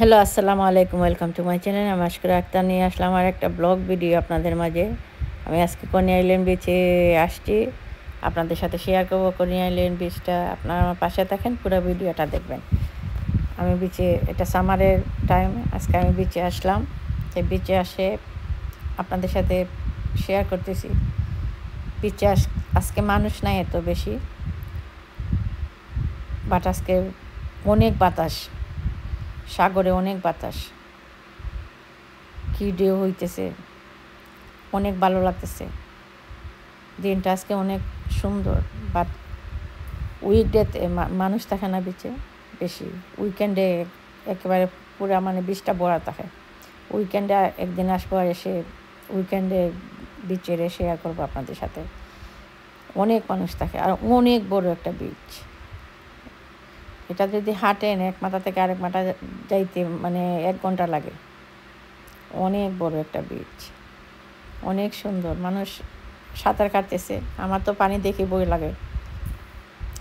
Hello, আসসালামু আলাইকুম। Welcome to my channel. আমি আশকুরা আক্তার নিয়ে আসলাম আর একটা ব্লগ ভিডিও আপনাদের মাঝে। আমি আজকে কনি আইল্যান্ড বিচে আসছি। আপনাদের সাথে শেয়ার করবো কনি আইল্যান্ড বিচটা। আপনারা আমার পাশে থাকেন, পুরো ভিডিওটা দেখবেন। আমি বিচে, এটা সামারের টাইম, আজকে আমি বিচে আসলাম। এই বিচে আসে আপনাদের সাথে শেয়ার করতেছি। বিচে আজকে মানুষ নাই এত বেশি, বাট আজকে অনেক বাতাস, সাগরে অনেক বাতাস, কি ঢেউ হইতেছে, অনেক ভালো লাগতেছে। দিনটা আজকে অনেক সুন্দর। বাট উইকডেতে মানুষ থাকে না বিচে বেশি। উইকেন্ডে একেবারে পুরা মানে বিচটা ভরা থাকে। উইকেন্ডে একদিন আসবো, আর এসে উইকেন্ডে বিচের শেয়ার করবো আপনাদের সাথে। অনেক মানুষ থাকে আর অনেক বড় একটা বিচ। এটা যদি হাঁটেন এক মাথা থেকে আরেক মাথা যাইতে মানে 1 ঘন্টা লাগে। অনেক বড় একটা বিচ, অনেক সুন্দর। মানুষ সাঁতার কাটতেছে। আমার তো পানি দেখে ভয় লাগে।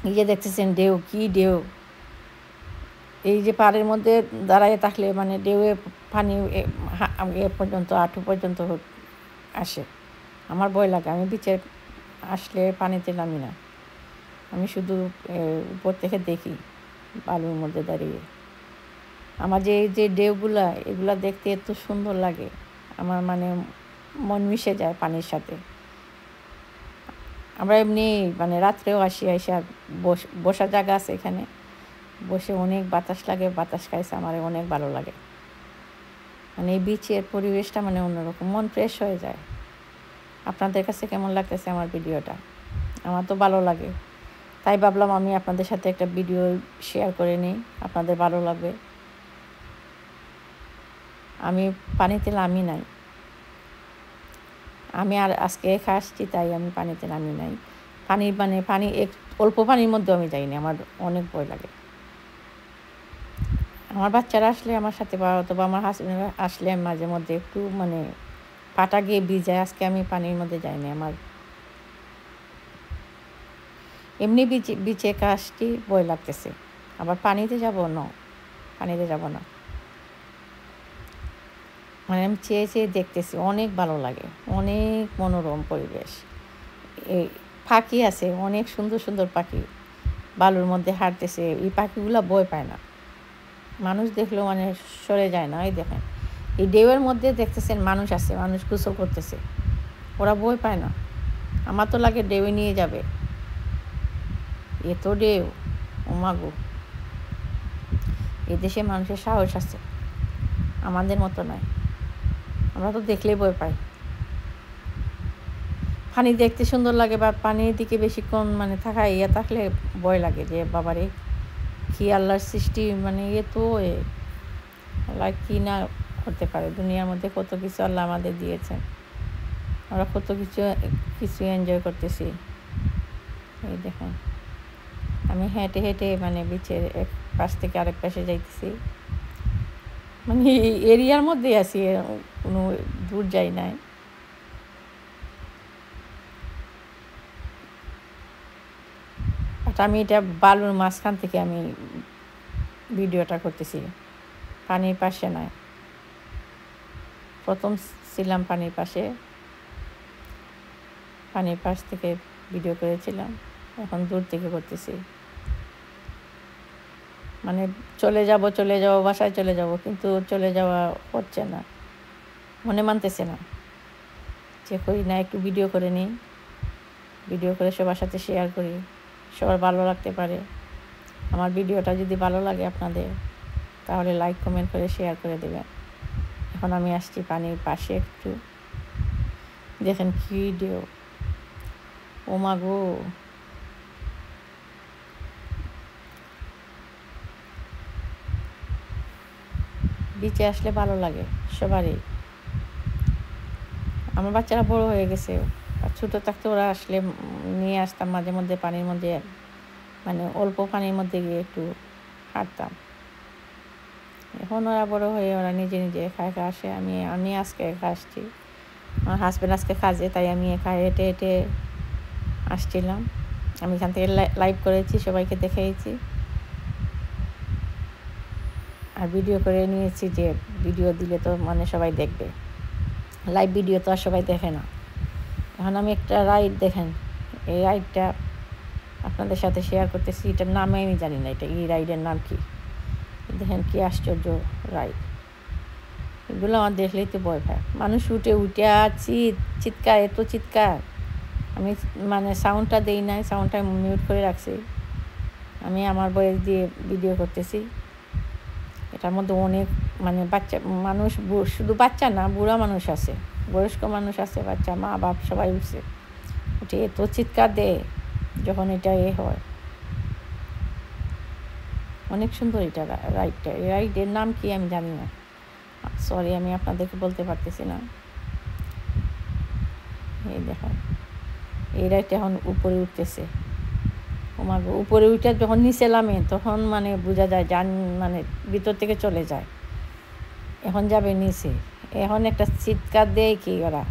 এই যে দেখতেছেন ঢেউ, কি ঢেউ! এই যে পাড়ের মধ্যে দাঁড়ায় থাকলে মানে ঢেউয়ে পানি এ পর্যন্ত, হাঁটু পর্যন্ত আসে। আমার ভয় লাগে। আমি বিচে আসলে পানিতে নামি না। আমি শুধু উপর থেকে দেখি, বালুর মধ্যে দাঁড়িয়ে। আমার যে এই যে ঢেউগুলা, এগুলা দেখতে এত সুন্দর লাগে। আমার মানে মন মিশে যায় পানির সাথে। আমরা এমনি মানে রাত্রেও আসি, আইসা বসার জায়গা আছে এখানে, বসে অনেক বাতাস লাগে। বাতাস খাইছে আমার অনেক ভালো লাগে। মানে এই বিচের পরিবেশটা মানে অন্যরকম, মন ফ্রেশ হয়ে যায়। আপনাদের কাছে কেমন লাগতেছে আমার ভিডিওটা? আমার তো ভালো লাগে, তাই ভাবলাম আমি আপনাদের সাথে একটা ভিডিও শেয়ার করে নিই, আপনাদের ভালো লাগবে। আমি পানিতে নামি নাই। আমি আর আজকে একা আসছি, তাই আমি পানিতে নামি নাই। পানি অল্প পানির মধ্যে আমি যাইনি, আমার অনেক ভয় লাগে। আমার বাচ্চারা আসলে আমার সাথে, বা অথবা আমার হাজবেন্ড আসলে মাঝে মধ্যে একটু মানে পাটা গিয়ে ভিজায়। আজকে আমি পানির মধ্যে যাইনি। আমার এমনি বিচে একা আসছি, ভয় লাগতেছে। আবার পানিতে যাব না, পানিতে যাব না। মানে আমি চেয়ে চেয়ে দেখতেছি, অনেক ভালো লাগে, অনেক মনোরম পরিবেশ। এই পাখি আছে, অনেক সুন্দর সুন্দর পাখি বালুর মধ্যে হাঁটতেছে। এই পাখিগুলো ভয় পায় না, মানুষ দেখলেও মানে সরে যায় না। এই দেখেন, এই ঢেউয়ের মধ্যে দেখতেছেন মানুষ আছে, মানুষ গোসল করতেছে, ওরা ভয় পায় না। আমার তো লাগে ঢেউয়ে নিয়ে যাবে, এত ঢেউ, ওমাগো! এদেশে মানুষের সাহস আছে, আমাদের মতো নয়। আমরা তো দেখলেই ভয় পাই। পানি দেখতে সুন্দর লাগে, বা পানির দিকে বেশিক্ষণ মানে থাকলে ভয় লাগে যে বাবারে, কি আল্লাহর সৃষ্টি! মানে তো আল্লাহ কি না করতে পারে। দুনিয়ার মধ্যে কত কিছু আল্লাহ আমাদের দিয়েছেন, আমরা কত কিছু এনজয় করতেছি। এই দেখেন, আমি হেঁটে হেঁটে মানে বিচের এক পাশ থেকে আরেক পাশে যাইতেছি। মানে এরিয়ার মধ্যে আছি, কোনো দূর যাই নাই। আমি এটা বালুর মাঝখান থেকে আমি ভিডিওটা করতেছি, পানির পাশে নয়। প্রথম ছিলাম পানির পাশে, পানির পাশ থেকে ভিডিও করেছিলাম, এখন দূর থেকে করতেছি। মানে চলে যাব বাসায় চলে যাব, কিন্তু চলে যাওয়া হচ্ছে না, মনে মানতেছে না যে করি না, একটু ভিডিও করে নিই, ভিডিও করে সবার সাথে শেয়ার করি, সবার ভালো লাগতে পারে। আমার ভিডিওটা যদি ভালো লাগে আপনাদের, তাহলে লাইক কমেন্ট করে শেয়ার করে দেবেন। এখন আমি আসছি পানির পাশে, একটু দেখেন কি ঢেউ, ওমাগো! বিচে আসলে ভালো লাগে সবারই। আমার বাচ্চারা বড় হয়ে গেছে, আর ছোটো থাকতে ওরা আসলে নিয়ে আসতাম মাঝে মধ্যে পানির মধ্যে, মানে অল্প পানির মধ্যে গিয়ে একটু হাঁটতাম। এখন ওরা বড় হয়ে ওরা নিজে নিজে একা একা আসে। আমি আজকে একা আসছি, আমার হাজব্যান্ড আজকে কাজে, তাই আমি একা হেঁটে হেঁটে আসছিলাম। আমি এখান থেকে লাইভ করেছি, সবাইকে দেখিয়েছি। আর ভিডিও করে নিয়েছি, যে ভিডিও দিলে তো মানে সবাই দেখবে, লাইভ ভিডিও তো আর সবাই দেখে না। এখন আমি একটা রাইড, দেখেন এই রাইডটা আপনাদের সাথে শেয়ার করতেছি। এটার নামে আমি জানি না, এটা এই রাইডের নাম কি। দেখেন কি আশ্চর্য রাইড, এগুলো আমার দেখলেই তো ভয় পায়। মানুষ উঠে চিৎকার, এত চিৎকার। আমি মানে সাউন্ডটা দেই নাই, সাউন্ডটা মিউট করে রাখছি। আমি আমার বয়স দিয়ে ভিডিও করতেছি। এটার মধ্যে অনেক মানে বাচ্চা মানুষ, শুধু বাচ্চা না, বুড়া মানুষ আছে, বয়স্ক মানুষ আছে, বাচ্চা, মা বাপ সবাই উঠছে। উঠে এত চিৎকার দেয় যখন এটা হয়। অনেক সুন্দর এটা রাইডটা। এই রাইডের নাম কি আমি জানি না, সরি, আমি আপনাদেরকে বলতে পারতেছি না। এই দেখেন এই রাইডটা এখন উপরে উঠতেছে। উপরে উঠে যখন নিচে নামে তখন মানে বোঝা যায়, যান মানে ভিতর থেকে চলে যায়। এখন যাবে নিচে, এখন একটা চিৎকার দেয় কি ওরা,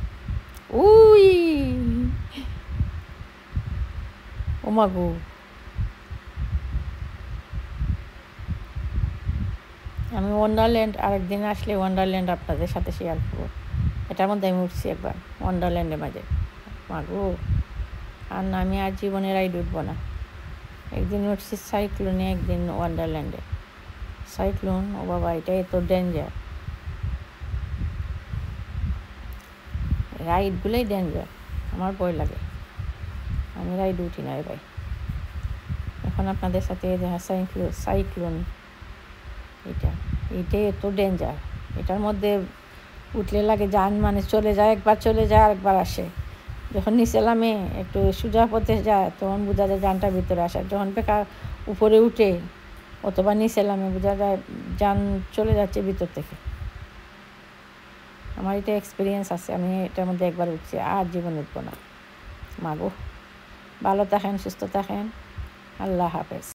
উই ওমাগো। আমি ওয়ান্ডারল্যান্ড আরেকদিন আসলে ওয়ান্ডারল্যান্ড আপনাদের সাথে শেয়ার করবো। এটার মধ্যে আমি উঠছি একবার ওয়ান্ডারল্যান্ডের মাঝে, মাগো। আর না, আমি আর জীবনে রাইড উঠবো না। একদিন উঠছি সাইক্লোনে, একদিন ওয়ান্ডারল্যান্ডে। সাইক্লোন, ও বাবা, এটা এত ডেঞ্জার, রাইডগুলোই ডেঞ্জার, আমার ভয় লাগে। আমি রাইড উঠি না ভাই। এখন আপনাদের সাথে দেখা সাইক্লোন, এটাই এত ডেঞ্জার। এটার মধ্যে উঠলে লাগে যান মানে চলে যায়, একবার চলে যায় আরেকবার আসে। যখন নিচে নামে একটু সোজা পথে যায় তখন বোঝা যায় যানটা ভিতরে আসে। যখন উপরে উঠে অথবা নিচে নামে বোঝা যায় যান চলে যাচ্ছে ভিতর থেকে। আমার এটা এক্সপিরিয়েন্স আছে, আমি এটার মধ্যে একবার উঠছি, আর জীবন উঠবো না। মাগো, ভালো থাকেন, সুস্থ থাকেন, আল্লাহ হাফেজ।